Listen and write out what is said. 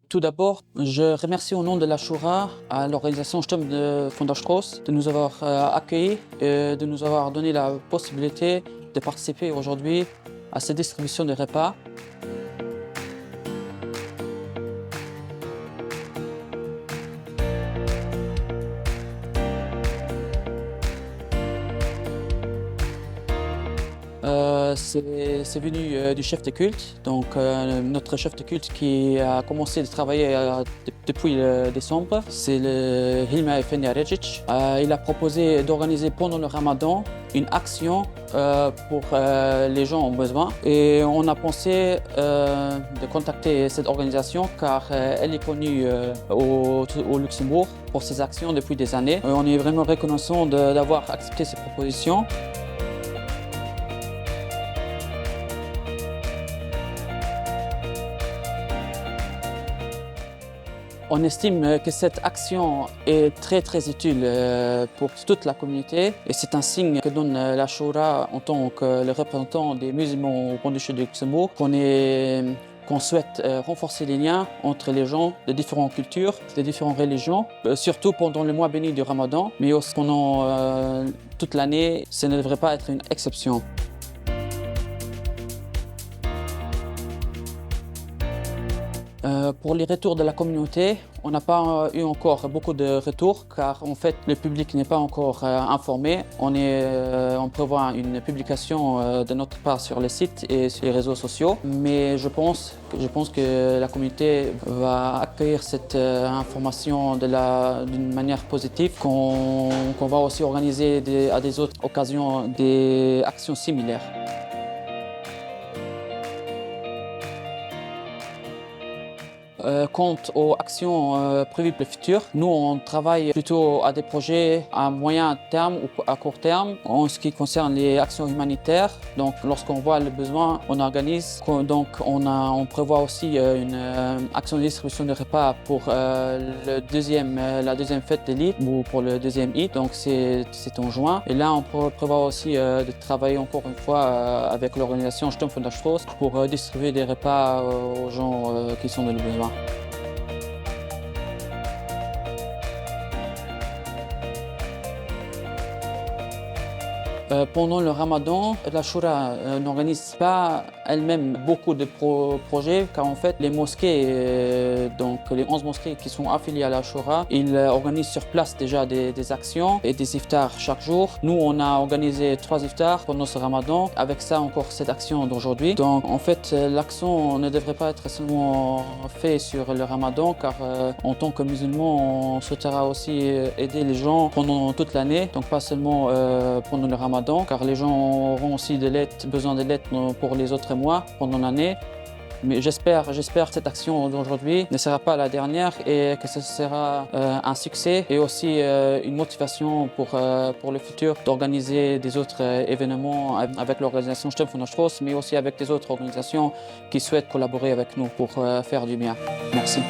Tout d'abord, je remercie au nom de la Shura à l'organisation Sturm von der Straße de nous avoir accueillis et de nous avoir donné la possibilité de participer aujourd'hui à cette distribution de repas. C'est venu du chef de culte, donc notre chef de culte qui a commencé de travailler depuis décembre, c'est le Hilmi Efendi Arejic. Il a proposé d'organiser pendant le Ramadan une action pour les gens en besoin et on a pensé de contacter cette organisation car elle est connue au Luxembourg pour ses actions depuis des années. On est vraiment reconnaissant d'avoir accepté ces propositions. On estime que cette action est très utile pour toute la communauté et c'est un signe que donne la Shura en tant que le représentant des musulmans au Grand-Duché de Luxembourg qu'on souhaite renforcer les liens entre les gens de différentes cultures, de différentes religions, surtout pendant le mois béni du Ramadan, mais aussi pendant toute l'année, ce ne devrait pas être une exception. Pour les retours de la communauté, on n'a pas eu encore beaucoup de retours car en fait le public n'est pas encore informé. On prévoit une publication de notre part sur le site et sur les réseaux sociaux, mais je pense que la communauté va accueillir cette information d'une manière positive, qu'on va aussi organiser à des autres occasions des actions similaires. Quant aux actions prévues pour le futur, nous on travaille plutôt à des projets à moyen terme ou à court terme en ce qui concerne les actions humanitaires. Donc lorsqu'on voit le besoin, on organise. Donc on prévoit aussi une action de distribution de repas pour la deuxième fête de l'Eid ou pour le deuxième Eid. Donc c'est en juin. Et là on prévoit aussi de travailler encore une fois avec l'organisation Sturm von der Straße pour distribuer des repas aux gens qui sont dans le besoin. Pendant le Ramadan, la Shura n'organise pas elle-même beaucoup de projets car en fait les mosquées, donc les 11 mosquées qui sont affiliées à la Shura, ils organisent sur place déjà des actions et des iftars chaque jour. Nous on a organisé 3 iftars pendant ce Ramadan, avec ça encore cette action d'aujourd'hui. Donc en fait l'action ne devrait pas être seulement faite sur le Ramadan car en tant que musulman on souhaitera aussi aider les gens pendant toute l'année, donc pas seulement pendant le Ramadan, car les gens auront aussi besoin de l'aide pour les autres mois pendant l'année. Mais j'espère que cette action d'aujourd'hui ne sera pas la dernière et que ce sera un succès et aussi une motivation pour le futur d'organiser des autres événements avec l'organisation Sturm von der Straße, mais aussi avec des autres organisations qui souhaitent collaborer avec nous pour faire du bien. Merci.